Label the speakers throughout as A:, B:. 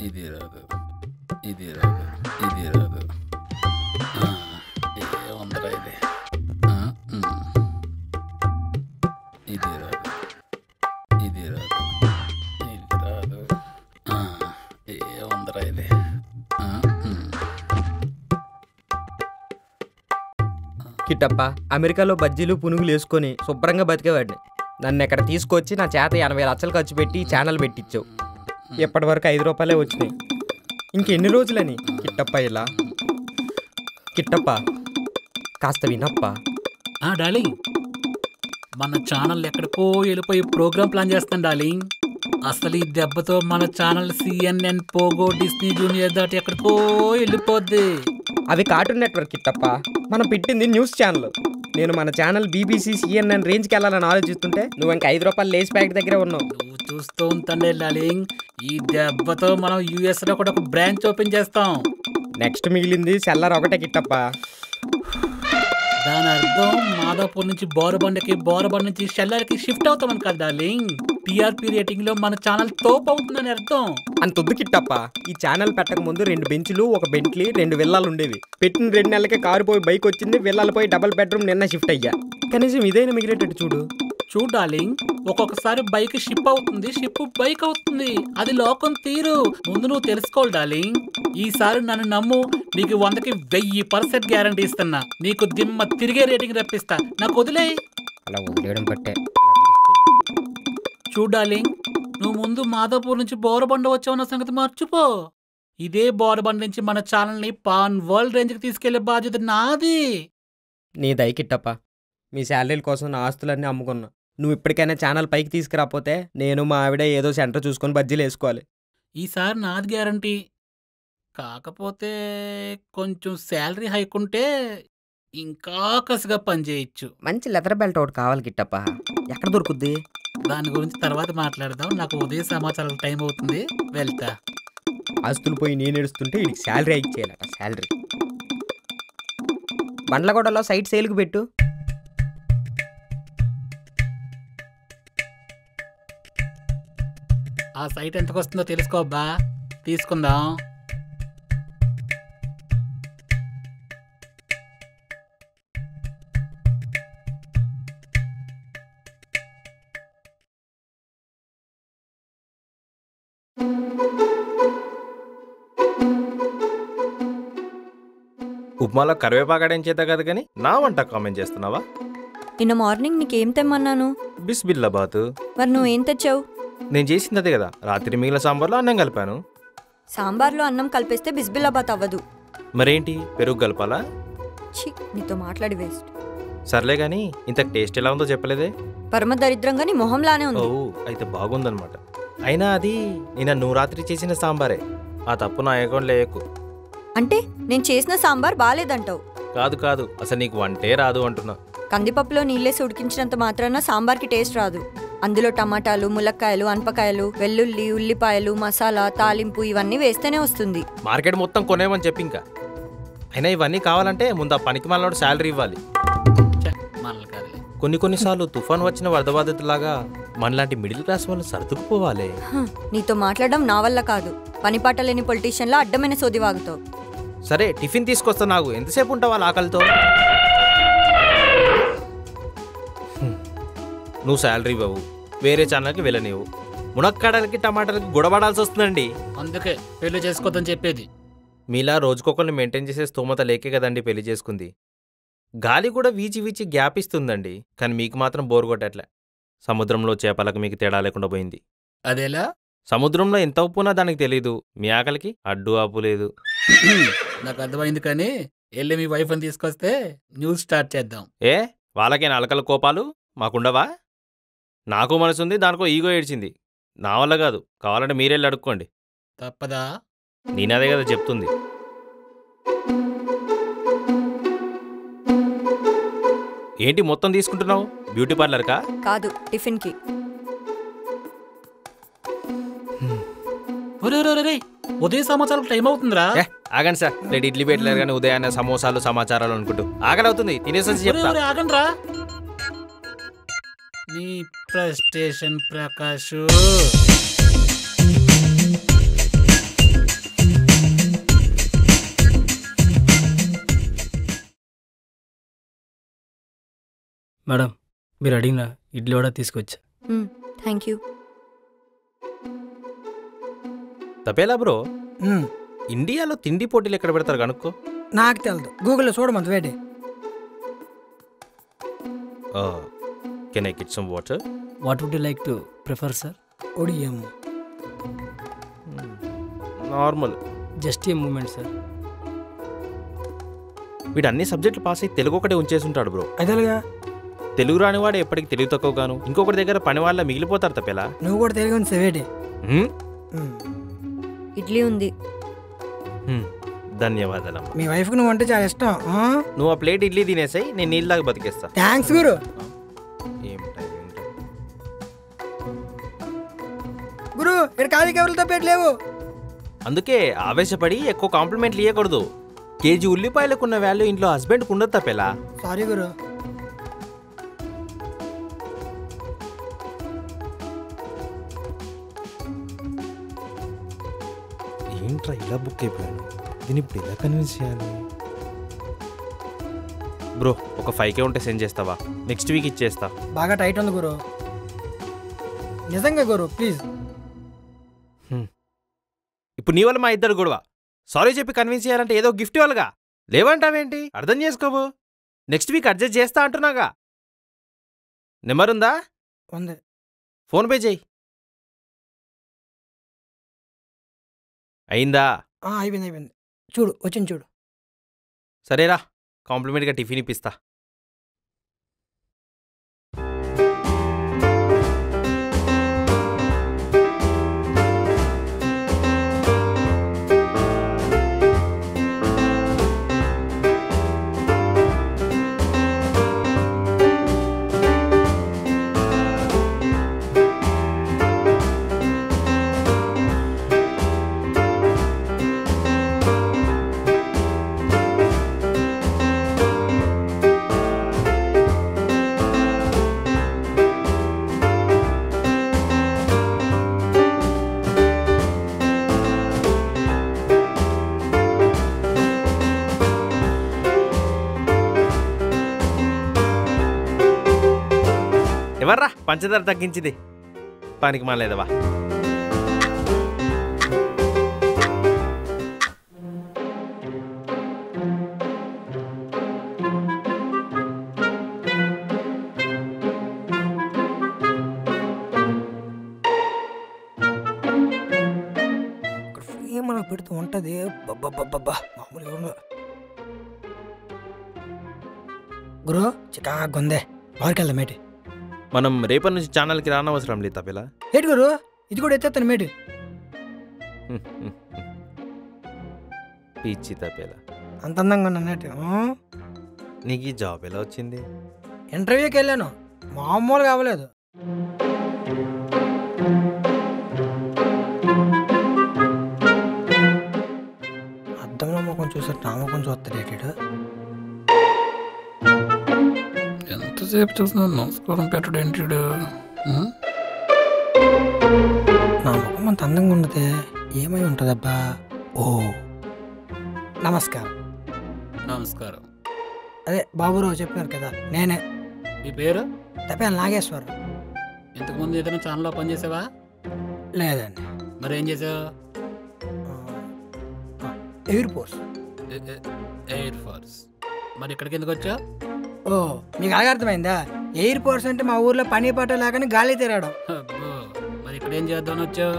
A: ఇది రాదు, ఇది రాదు, ఇది రాదు. ఏముందరా ఇది? ఇది రాదు, ఇది రాదు, ఇది రాదు. ఏముందరా ఇది?
B: కిట్టప్ప, అమెరికాలో బజ్జీలు పునుగులు వేసుకొని శుభ్రంగా బతికేవాడిని. నన్ను ఎక్కడ తీసుకొచ్చి నా చేత 80 లక్షలు ఖర్చు పెట్టి ఛానల్ పెట్టించావు. ఇప్పటి వరకు 5 రూపాయలే వచ్చినాయి. ఇంకెన్ని రోజులని కిట్టప్ప ఇలా? కిట్టప్ప కాస్త వినప్ప.
C: డార్లింగ్, మన ఛానల్ ఎక్కడికో వెళ్ళిపోయి ప్రోగ్రామ్ ప్లాన్ చేస్తాను డార్లింగ్. అసలు ఈ దెబ్బతో మన channel CNN, Pogo, Disney junior దాటి ఎక్కడికో వెళ్ళిపోద్ది.
B: అది కార్టూన్ నెట్వర్క్ కిట్టప్ప. మనం పెట్టింది న్యూస్ ఛానల్. నేను మన ఛానల్ BBC, CNN రేంజ్కి వెళ్ళాలని ఆలోచిస్తుంటే నువ్వు ఇంకా 5 రూపాయలు లేస్ ప్యాకెట్ దగ్గరే ఉన్నావు.
C: నువ్వు చూస్తూ ఉంటానే డార్లింగ్, ఈ దెబ్బతో మనం US లో కూడా ఒక బ్రాంచ్ ఓపెన్ చేస్తాం.
B: నెక్స్ట్ మిగిలింది సెల్లర్ ఒకటే కిట్టప్ప.
C: దాని అర్థం మాదాపూర్ నుంచి బోరబండకి, బోరబండ నుంచి షెల్లర్కి షిఫ్ట్ అవుతామని కదా డార్లింగ్. TRP రేటింగ్ లో మన ఛానల్ తోపు అవుతుందని అర్థం.
B: అంతొద్దు కిట్టప్ప. ఈ ఛానల్ పెట్టక ముందు 2 బెంచ్లు, ఒక బెంట్లీ, 2 విల్లాలు ఉండేవి. పెట్టిన 2 నెలలకే కారు పోయి బైక్ వచ్చింది, విల్లాలు పోయి డబుల్ బెడ్రూమ్ నిన్న షిఫ్ట్ అయ్యా. కనీసం ఇదైనా మిగిలేటట్టు చూడు.
C: చూడు డార్లింగ్, ఒక్కొక్కసారి బైక్ షిప్ అవుతుంది, షిప్ బైక్ అవుతుంది. అది లోకం తీరు. ముందు నువ్వు తెలుసుకోవాలి డార్లింగ్. ఈసారి నన్ను నమ్ము, నీకు 100కి 1000% గ్యారంటీ ఇస్తున్నా. నీకు దిమ్మ తిరిగే రేటింగ్ రప్పిస్తా. నాకు వదిలే.
B: అలా వదిలేయడం బట్టే.
C: చూడు డార్లింగ్, నువ్వు ముందు మాదాపూర్ నుంచి బోరబండ వచ్చావన్న సంగతి మర్చిపో. ఇదే బోరబండ నుంచి మన ఛానల్ని పాన్ వరల్డ్ రేంజ్కి తీసుకెళ్లే బాధ్యత నాది.
B: నీ దయ కిట్టప్ప. మీ శాలరీల కోసం నా ఆస్తులన్నీ అమ్ముకున్నా. నువ్వు ఇప్పటికైనా ఛానల్ పైకి తీసుకురాపోతే నేను మా ఆవిడ ఏదో సెంటర్ చూసుకొని బజ్జీలు వేసుకోవాలి.
C: ఈసారి నాది గ్యారంటీ. కాకపోతే కొంచెం శాలరీ హైక్ ఉంటే ఇంకా కసిగా పనిచేయచ్చు.
B: మంచి లెదర్ బెల్ట్ ఒకటి కావాలి కిట్టప్ప. ఎక్కడ దొరుకుద్ది?
C: దాని గురించి తర్వాత మాట్లాడదాం. నాకు ఉదయం సమాచారాలు టైం అవుతుంది, వెళ్తా.
B: ఆస్తులు పోయి నేను ఏడుస్తుంటే వీడికి శాలరీ హైక్ చేయాలట. శాలరీ బండ్లగూడలో సైట్ సేల్కి పెట్టు.
C: ఆ సైట్ ఎంతకు వస్తుందో తెలుసుకోబ్బా, తీసుకుందాం.
D: ఉప్మాలో కరివేపాకడేం చేత కదా కానీ నా వంట కామెంట్ చేస్తున్నావా?
E: నిన్న మార్నింగ్ నీకేం తెమ్మన్నాను?
D: బిస్బిల్లాబాత్.
E: మరి నువ్వేం తెచ్చావు?
D: నేను చేసింది అదే కదా. రాత్రి మిగిలిన సాంబార్లో అన్నం కలిపాను.
E: సాంబార్లో అన్నం కలిపేస్తే బిస్బిల్లాబాత్ అవ్వదు.
D: మరేంటి, పెరుగు కలపాలా?
E: ఛీ, నీతో మాట్లాడి వేస్ట్.
D: సర్లే కానీ ఇంత టేస్ట్ ఎలా ఉందో చెప్పలేదే.
E: పరమ దరిద్రంగా నీ మొహంలానే ఉంది.
D: ఓ, అయితే బాగుందనమాట. అయినా అది నిన్న నువ్వు రాత్రి చేసిన సాంబారే. ఆ తప్పు నా అకౌంట్లో వేయకు.
E: అంటే నేను చేసిన సాంబార్ బాలేదంటావు?
D: కాదు కాదు, అసలు నీకు వంటే రాదు అంటున్నా.
E: కందిపప్పులో నీళ్ళేసి ఉడికించినంత మాత్రాన సాంబార్కి టేస్ట్ రాదు. అందులో టమాటాలు, ములక్కాయలు, అనపకాయలు, వెల్లుల్లి, ఉల్లిపాయలు, మసాలా, తాలింపు ఇవన్నీ వేస్తేనే వస్తుంది.
D: మార్కెట్ మొత్తం కొనేమని చెప్పి ఇంకా. అయినా ఇవన్నీ కావాలంటే ముందు ఆ పనికి మనలోడు శాలరీ ఇవ్వాలి. కొన్నిసార్లు తుఫాన్ వచ్చిన వరద బాధితులాగా మనలాంటి మిడిల్ క్లాస్ వాళ్ళు సర్దుకుపోవాలి.
E: నీతో మాట్లాడడం నా వల్ల కాదు. పనిపాట లేని పొలిటీషియన్లా అడ్డమైన సోది వాగుతావు.
D: సరే, టిఫిన్ తీసుకొస్తా. నాకు ఎంతసేపు ఉంటావా ఆకలితో? నువ్వు శాలరీ ఇవ్వవు, వేరే ఛానల్కి వెళ్ళనివ్వు, మునక్కాడలకి టమాటాలకి గొడవడాల్సి వస్తుందండి.
C: అందుకే పెళ్లి చేసుకోవద్దని చెప్పేది.
D: మీలా రోజుకొకరిని మెయింటైన్ చేసే స్తోమత లేకే కదండి పెళ్లి చేసుకుంది. గాలి కూడా వీచి వీచి గ్యాప్ ఇస్తుందండి, కానీ మీకు మాత్రం బోర్ కొట్టట్లే. సముద్రంలో చేపలకు మీకు తేడా లేకుండా పోయింది.
C: అదేలా?
D: సముద్రంలో ఎంత ఉప్పునా దానికి తెలీదు. మీ ఆకలికి అడ్డు ఆపు లేదు.
C: నాకు అర్థమైంది, కానీ వెళ్ళి మీ వైఫ్ అని తీసుకొస్తే న్యూస్ స్టార్ట్ చేద్దాం.
D: ఏ వాళ్ళకేనా అలకల కోపాలు? మాకుండవా? నాకు మనసుంది, దానికో ఈగో ఏడ్చింది. నా వల్ల కాదు, కావాలంటే మీరెళ్ళి అడుక్కోండి.
C: తప్పదా?
D: నేనదే కదా చెప్తుంది. ఏంటి మొత్తం తీసుకుంటున్నావు? బ్యూటీ పార్లర్కా?
E: కాదు, టిఫిన్కి.
C: ఉదయం సమాచారం టైం అవుతుందిరా.
D: ఆగండి సార్, ప్లేట్ ఇడ్లీ పెట్టలేరు కానీ ఉదయాన్నే సమోసాలు సమాచారాలు అనుకుంటూ ఆకలి అవుతుంది. తినేసి చెప్తా.
C: ఆగండి రా. నీ ప్రెస్టేషన్ ప్రకాష్.
F: మేడం మీరు అడిగిన ఇడ్లీ కూడా తీసుకొచ్చా.
E: Thank you.
D: తపేలా బ్రో, ఇండియాలో తిండి పోటీలు ఎక్కడ పెడతారు కనుక్కో.
G: నాకు తెలదు, గూగుల్లో చూడమంత వేటి.
D: Can I get some water?
F: What would you like to prefer sir?
G: ఒడియం
D: normal.
F: Just a moment sir.
D: వీడు అన్ని సబ్జెక్టులు పాస్ అయ్యి తెలుగు ఒకటే ఉంచేసి ఉంటాడు బ్రో.
G: అదేలుగా
D: తెలుగు రానివాడు ఎప్పటికి తెలివి తక్కువగాను ఇంకొకటి దగ్గర పని వాళ్ళ మిగిలిపోతారు తప్పేలా.
G: నువ్వు కూడా తెలుగు ఉంది వేటి.
E: ఇడ్లీ ఉంది.
D: ధన్యవాదాలమ్మా.
G: మీ వైఫ్కి నువ్వు అంటే చాలా ఇష్టం.
D: నువ్వు ఆ ప్లేట్ ఇడ్లీ తినేసాయి, నేను నీళ్ళలాగా బతికేస్తా.
G: థ్యాంక్స్ గురు. గురు ఇక్కడ ఖాళీ కవర్లతో పెట్టలేవు.
D: అందుకే ఆవేశపడి ఎక్కువ కాంప్లిమెంట్లు ఇవ్వకూడదు. కేజీ ఉల్లిపాయలకున్న వాల్యూ ఇంట్లో హస్బెండ్కి ఉండదు తప్పేలా.
G: సారీ గురు.
D: ఏంట్రా ఇలా బుక్ అయిపోయాను, దీన్ని ఇప్పుడు ఎలా కన్విన్స్ చేయాలి? బ్రో ఒక 5K ఉంటే సెండ్ చేస్తావా? నెక్స్ట్ వీక్ ఇచ్చేస్తా.
G: బాగా టైట్ ఉంది గురు, నిజంగా గురు ప్లీజ్.
D: ఇప్పుడు నీ వల్ల మా ఇద్దరు గొడవ. సారీ చెప్పి కన్విన్స్ చేయాలంటే ఏదో గిఫ్ట్ ఇవ్వాలిగా. లేవంటావేంటి? అర్థం చేసుకోవు. నెక్స్ట్ వీక్ అడ్జస్ట్ చేస్తా అంటున్నాగా. నెంబర్ ఉందా?
G: ఉంది.
D: ఫోన్పే చేయి. అయిందా?
G: అయిపోయింది. చూడు వచ్చింది చూడు.
D: సరేరా, కాంప్లిమెంట్గా టిఫిన్ ఇప్పిస్తా. ఎవర్రా పంచదార తగ్గించింది? పనికి మాలేదవా.
G: మనకు పెడుతూ ఉంటది. మామూలుగా గురు చికాగా గొందే. బాగా వెళ్దాం మేటి.
D: మనం రేపటి నుంచి ఛానల్కి రానవసరం లేదు తప్పేలా.
G: ఏంటి గురు ఇది కూడా ఎత్తేస్తాను మేటి.
D: పిచ్చి తప్పేలా.
G: అంత అందంగా ఉన్నా నేటి.
D: నీకు ఈ జాబ్ ఎలా వచ్చింది?
G: ఇంటర్వ్యూకి వెళ్ళాను, మామూలుగా అవ్వలేదు. అద్దంలో ముఖం చూసారు, నా ముఖం చూస్తాడు ఏటాడు.
A: ఎంతసేపు చూసినా నమస్కారం పెట్టడు ఏంటాడు?
G: నా ముఖం అంత అందంగా ఉన్నదే, ఏమై ఉంటుందబ్బా? ఓ నమస్కారం.
C: నమస్కారం.
G: అదే బాబురావు చెప్పినారు కదా, నేనే.
C: మీ పేరు?
G: తప్పే నాగేశ్వర్.
C: ఇంతకుముందు ఏదైనా ఛానల్లో పనిచేసావా?
G: లేదండి.
C: మరి ఏం చేసావు?
G: Air force.
C: Air force. మరి ఇక్కడికి ఎందుకు వచ్చావు?
G: ఓ మీకు అలాగే అర్థమైందా? ఎయిర్ ఫోర్స్ అంటే మా ఊర్లో పని పాట లేకని గాలి తిరగడం.
C: అబ్బో, మరి ఇక్కడ ఏం చేద్దామని వచ్చావు?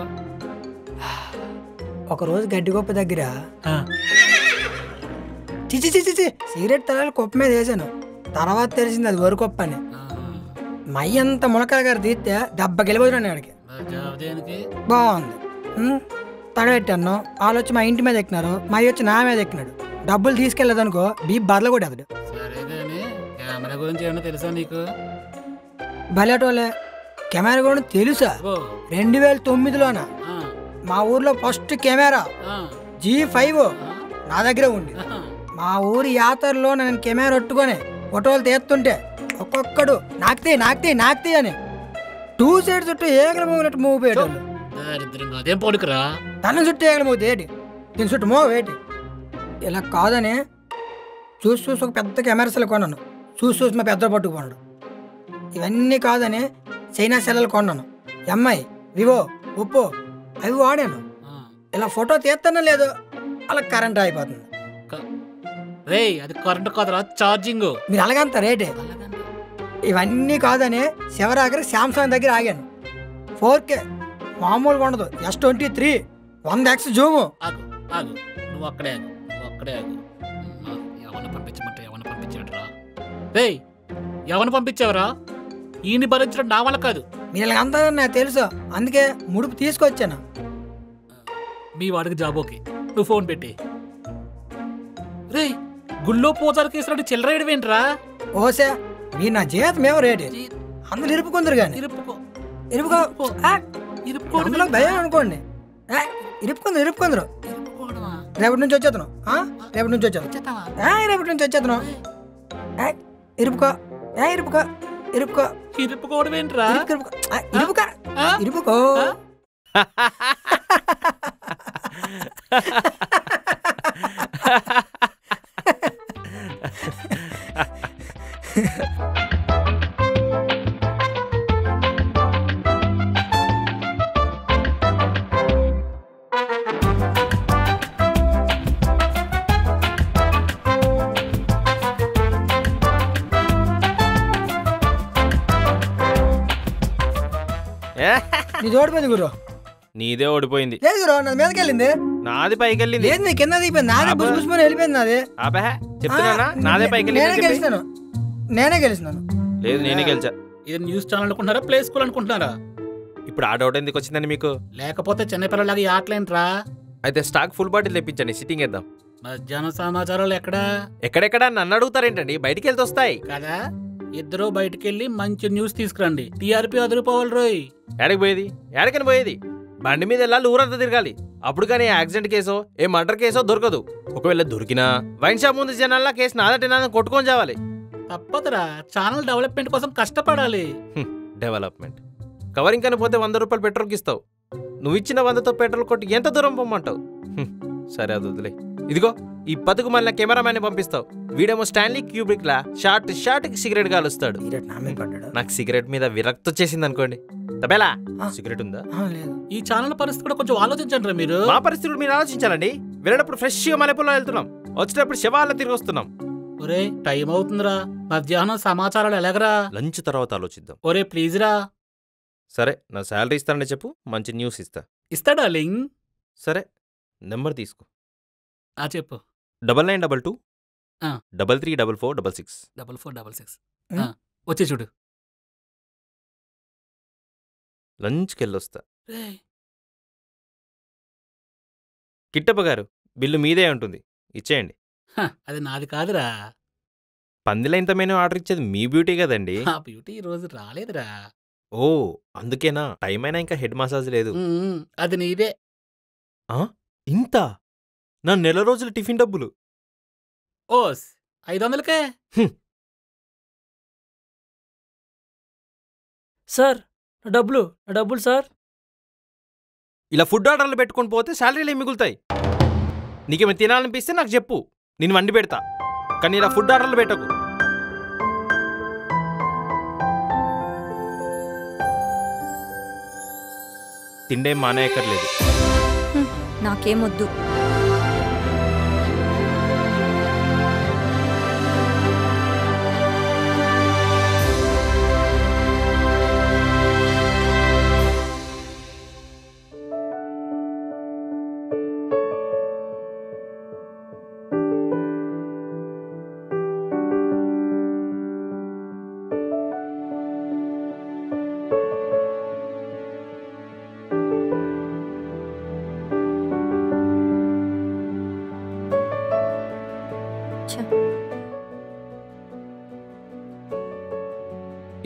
G: ఒకరోజు గడ్డిగొప్ప దగ్గర చిచి సిగరెట్ తలాలు కుప్ప మీద వేసాను. తర్వాత తెలిసింది అది వరకొప్ప అని. మయ్య అంత మునకాల గారు తీస్తే దెబ్బ గెలిపోతున్నాను అక్కడికి.
C: దేనికి?
G: బాగుంది. తగలెట్టాను. వాళ్ళు వచ్చి మా ఇంటి మీద ఎక్కినారు, మా అయ్య వచ్చి నా మీద ఎక్కినాడు. డబ్బులు తీసుకెళ్ళదనుకో బీప్ బదల కూడా అతడు.
C: సరే కానీ కెమెరా గురించి ఏమన్నా తెలుసా నీకు?
G: బయటోలే కెమెరా కూడా తెలుసా? 2009లోన మా ఊర్లో ఫస్ట్ కెమెరా G5 నా దగ్గర ఉంది. మా ఊరి యాత్రలో నేను కెమెరా ఒట్టుకొని ఫోటోలు తీస్తుంటే ఒక్కొక్కడు నాక్తే అని 2 సైడ్ చుట్టూ ఏగల మూగినట్టు మూవ్ పోయేటోళ్ళు.
C: అదేం పోడుకురా,
G: తన చుట్టూ ఏగల మూగుతుంది ఏంటి, దీని చుట్టూ మూవ్ ఏంటి. ఇలా కాదని చూసి ఒక పెద్ద కెమెరాస్లో కొన్నాను. చూసి మా పెద్ద పట్టుకుపోన్నాడు. ఇవన్నీ కాదని చైనా సెల్లలు కొన్నాను. ఎంఐ, వివో, ఒప్పో అవి వాడాను. ఇలా ఫోటో తీస్తానో లేదో అలా కరెంట్ అయిపోతుంది.
C: రే అది కరెంట్ కాదురా, ఛార్జింగ్.
G: మీరు అలాగంత రేటే. ఇవన్నీ కాదని శివరాగరి శాంసంగ్ దగ్గర ఆగాను. 4K మామూలుగా ఉండదు. S23 100x zoom.
C: ఆగు ఆగు, నువ్వు అక్కడే ఆగు, నువ్వు అక్కడే ఆగు. ఎవరిని పంపించమంటే ఎవరిని పంపించాడురా? రే ఎవరిని పంపించావురా? ఈయన్ని భరించడం నా వల్ల కాదు.
G: మీరు ఇలాగంతా నాకు తెలుసు, అందుకే ముడుపు తీసుకొచ్చాను.
C: మీ వాడికి జాబ్ ఓకే, నువ్వు ఫోన్ పెట్టి. రే గుళ్ళో పూజారికి వేసినట్టు చిల్లరేయడమేంట్రా?
G: ఓసే మీరు నా జీతం మేము రేటే. అందరు ఇరుపుకుందరు కానీ
C: ఇరుపుకో
G: ఇరుపుకో
C: ఇరుపుకోవడం
G: అందులో భయం అనుకోండి. ఇరుపుకుందరు
C: ఇరుపుకోవడమా?
G: రేపటి నుంచి వచ్చేతను. రేపటి నుంచి వచ్చేతను. రేపటి నుంచి వచ్చేతను. ఇరుపుకో ఇరుపుకో ఇరుపుకో
C: ఇరుపుకోవడం ఏంట్రా?
G: ఇరుపుకో ఇరుపుకో. నీ ఓడిపోయింది గురు.
D: నీదే ఓడిపోయింది.
G: లేదు గురు, నాది మీదకి వెళ్ళింది.
D: నాది పైకి వెళ్ళింది.
G: లేదు నీ కింద దిగిపోయింది. నాదే బుసుబుసుమని వెళ్ళిపోయింది. నాది
D: చెప్తున్నా నాదే పైకి
G: నేనే గెలిచినాను. నేనే గెలిచినాను.
D: లేదు నేనే గెలిచా.
C: ఇది న్యూస్ ఛానల్ అనుకుంటున్నారా, ప్లే స్కూల్ అనుకుంటున్నారా?
D: ఇప్పుడు ఆ డౌట్ ఎందుకు వచ్చిందండి మీకు?
C: లేకపోతే చిన్నపిల్లలాగా ఈ ఆటలేంట్రా?
D: అయితే స్టాక్ ఫుల్ బాటిల్ తెప్పించండి, సిట్టింగ్ వేద్దాం.
C: మధ్యాహ్నం సమాచారాలు ఎక్కడా?
D: ఎక్కడెక్కడ నన్ను అడుగుతారేంటండి, బయటికి వెళ్తే వస్తాయి
C: కదా. ఇద్దరు బయటికి వెళ్ళి మంచి న్యూస్ తీసుకురండి. టీఆర్పీ అదిరిపోవాలి రోయ్.
D: ఏడకి పోయేది? ఏడకని పోయేది? బండి మీద వెళ్ళాలి, ఊరంతా తిరగాలి. అప్పుడు కానీ యాక్సిడెంట్ కేసో ఏ మర్డర్ కేసో దొరకదు. ఒకవేళ దొరికినా వైన్ షాప్ ముందు జనాల్లా కేసు నాదటినాదని కొట్టుకొని చావాలి.
C: తప్పదురా, ఛానల్ డెవలప్మెంట్ కోసం కష్టపడాలి.
D: డెవలప్మెంట్ కవరింగ్ అని పోతే 100 రూపాయలు పెట్రోల్కి ఇస్తావు. నువ్వు ఇచ్చిన 100తో పెట్రోల్ కొట్టి ఎంత దూరం పొమ్మంటావు? సరే అది వదిలే. ఇదిగో ఈ బతుకు మళ్ళీ కెమెరామ్యాన్ పంపిస్తావు. వీడేమో స్టాన్లీ క్యూబ్రిక్ లా షార్ట్ కి సిగరెట్ కాలుస్తాడు. నాకు సిగరెట్ మీద విరక్తి వచ్చేసింది అనుకోండి. తబేలా సిగరెట్ ఉందా?
C: ఈ ఛానల్ పరిస్థితి కూడా కొంచెం ఆలోచించండి రా మీరు.
D: మా పరిస్థితులు మీరు ఆలోచించాలండి. వెళ్ళేటప్పుడు ఫ్రెష్ గా మల్లెపూర్లో వెళ్తున్నాం, వచ్చేటప్పుడు శవాల్లో తిరిగి వస్తున్నాం.
C: ఒరే టైం అవుతుందిరా, మధ్యాహ్నం సమాచారాలు ఎలాగరా?
D: లంచ్ తర్వాత ఆలోచిద్దాం.
C: ఒరే ప్లీజ్ రా.
D: సరే నా శాలరీ ఇస్తానని చెప్పు, మంచి న్యూస్ ఇస్తా.
C: ఇస్తాడా లింగ్?
D: సరే నెంబర్ తీసుకో.
C: చెప్పు.
D: 9922 334466
C: 4466. వచ్చే చూడు.
D: లంచ్కి వెళ్ళొస్తా. కిట్టప్ప గారు బిల్లు మీదే ఉంటుంది, ఇచ్చేయండి.
C: అది నాది కాదురా.
D: పందిల ఇంత మెనూ ఆర్డర్ ఇచ్చేది మీ బ్యూటీ కదండి.
C: బ్యూటీ ఈ రోజు రాలేదురా.
D: ఓ అందుకేనా? టైం అయినా ఇంకా హెడ్ మసాజ్ లేదు.
C: అది నీదే.
D: ఇంత నా నెల రోజుల టిఫిన్ డబ్బులు.
C: ఓస్ 500కే.
F: సార్ నా డబ్బులు సార్.
D: ఇలా ఫుడ్ ఆర్డర్లు పెట్టుకొని పోతే శాలరీలు ఏమి మిగులుతాయి? నీకేమైనా తినాలనిపిస్తే నాకు చెప్పు, నేను వండి పెడతా. కానీ ఇలా ఫుడ్ ఆర్డర్లు పెట్టకు. తిండేం మానేయక్కర్లేదు.
E: నాకేమొద్దు.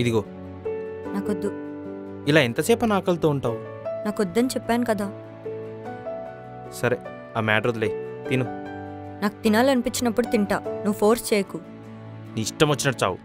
D: ఇదిగో
E: నాకొద్దు.
D: ఇలా ఎంతసేపు ఆకలితో ఉంటావు?
E: నాకొద్దని చెప్పాను కదా.
D: సరే ఆ మ్యాటర్ వదిలే, తిను.
E: నాకు తినాలనిపించినప్పుడు తింటా, నువ్వు ఫోర్స్ చేయకు.
D: నీ ఇష్టం వచ్చినట్టు చావు.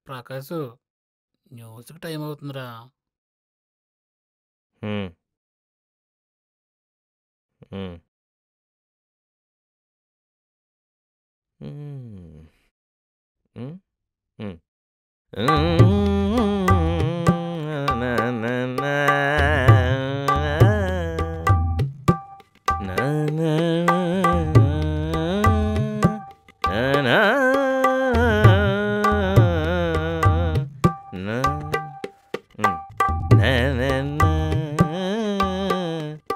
C: ప్రకాశ్ న్యూస్కి టైం అవుతుందిరా.
D: హ్మ్. హ్మ్. హ్మ్. హ్మ్. హ్మ్. నా నా నా నా నా నా నా హ్మ్. నా నా నా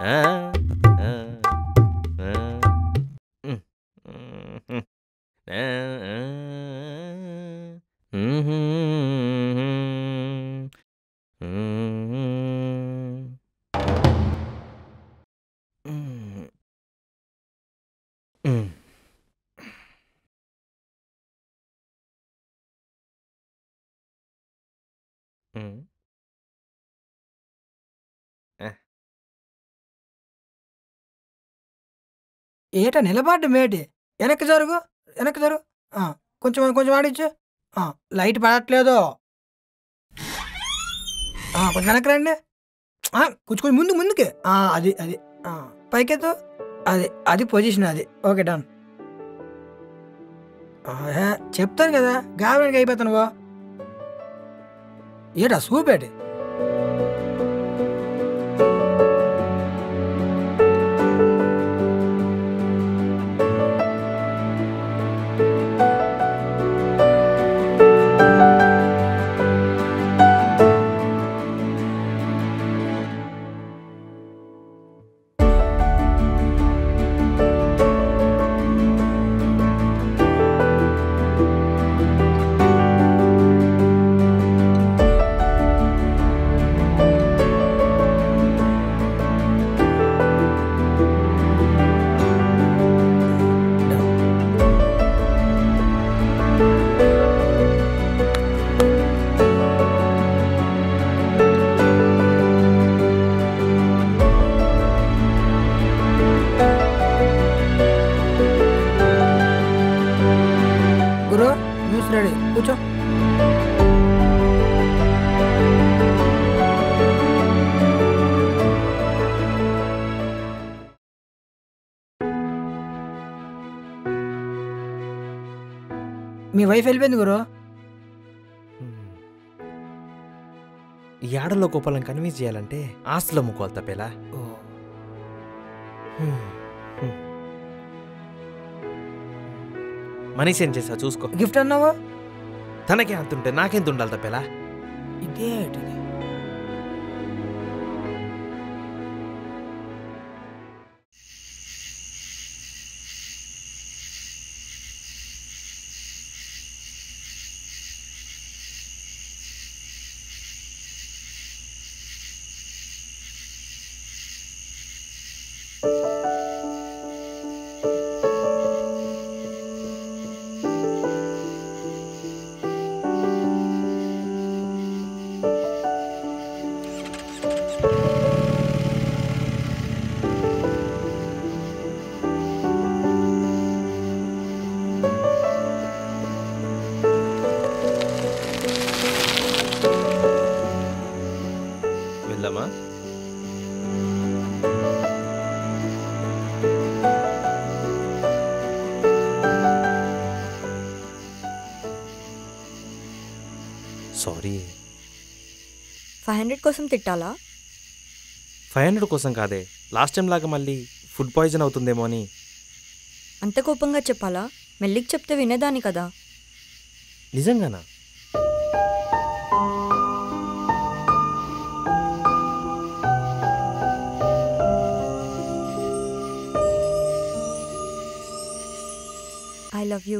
D: ఆ ఆ ఆ హ్మ్. హుహు. ఆ ఆ హుహు. హుహు. హ్మ్. హ్మ్. హ్మ్. ఆ!
G: ఏటా నిలబడ్డం ఏంటి? వెనక్కి జరుగు. వెనక్కి జరుగు. ఆ! కొంచెం కొంచెం ఆడించు. ఆ! లైట్ పడట్లేదు. కొంచెం వెనక్కి రండి. కొంచెం కొంచెం ముందుకి. అది అది. ఆ! పైకెత్తు. అది అది పొజిషన్ అది. Okay done. చెప్తాను కదా! గాబరానికి అయిపోతావు నువ్వు. ఏటా సూపేటి? గురు న్యూస్ రెడీ. కూర్చో. మీ వైఫ్ వెళ్ళిపోయింది గురు.
D: ఈ ఆడలో గోపాలను కన్విన్స్ చేయాలంటే ఆస్తులు అమ్ముకోవాలి తప్పేలా. మనీష్ ఏం చేసా చూసుకో.
G: గిఫ్ట్ అన్నావు.
D: తనకే అంతుంటే నాకెంత ఉండాలి తప్పేలా.
G: ఇదేంటిది?
D: వెళ్దామా? సారీ.
E: 500 కోసం తిట్టాలా?
D: 500 కోసం కాదే, లాస్ట్ టైం లాగా మళ్ళీ ఫుడ్ పాయిజన్ అవుతుందేమో అని.
E: అంత కోపంగా చెప్పాలా? మెల్లికి చెప్తే వినేదాన్ని కదా.
D: నిజంగానా?
E: I love you.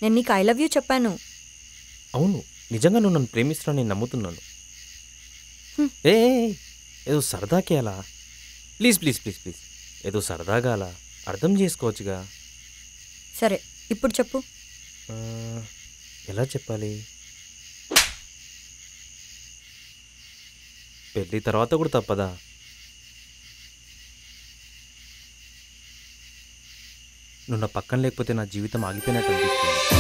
E: నేను నీకు ఐ లవ్ యూ చెప్పాను.
D: అవును, నిజంగా నువ్వు నన్ను ప్రేమిస్తున్నావు, నేను నమ్ముతున్నాను. ఏ ఏదో సరదాకి అలా. ప్లీజ్ ప్లీజ్ ప్లీజ్ ప్లీజ్, ఏదో సరదాగా అలా అర్థం చేసుకోవచ్చుగా.
E: సరే ఇప్పుడు చెప్పు.
D: ఎలా చెప్పాలి? పెళ్ళి తర్వాత కూడా తప్పదా? నువ్వు నా పక్కన లేకపోతే నా జీవితం ఆగిపోయినట్టు అనిపిస్తుంది.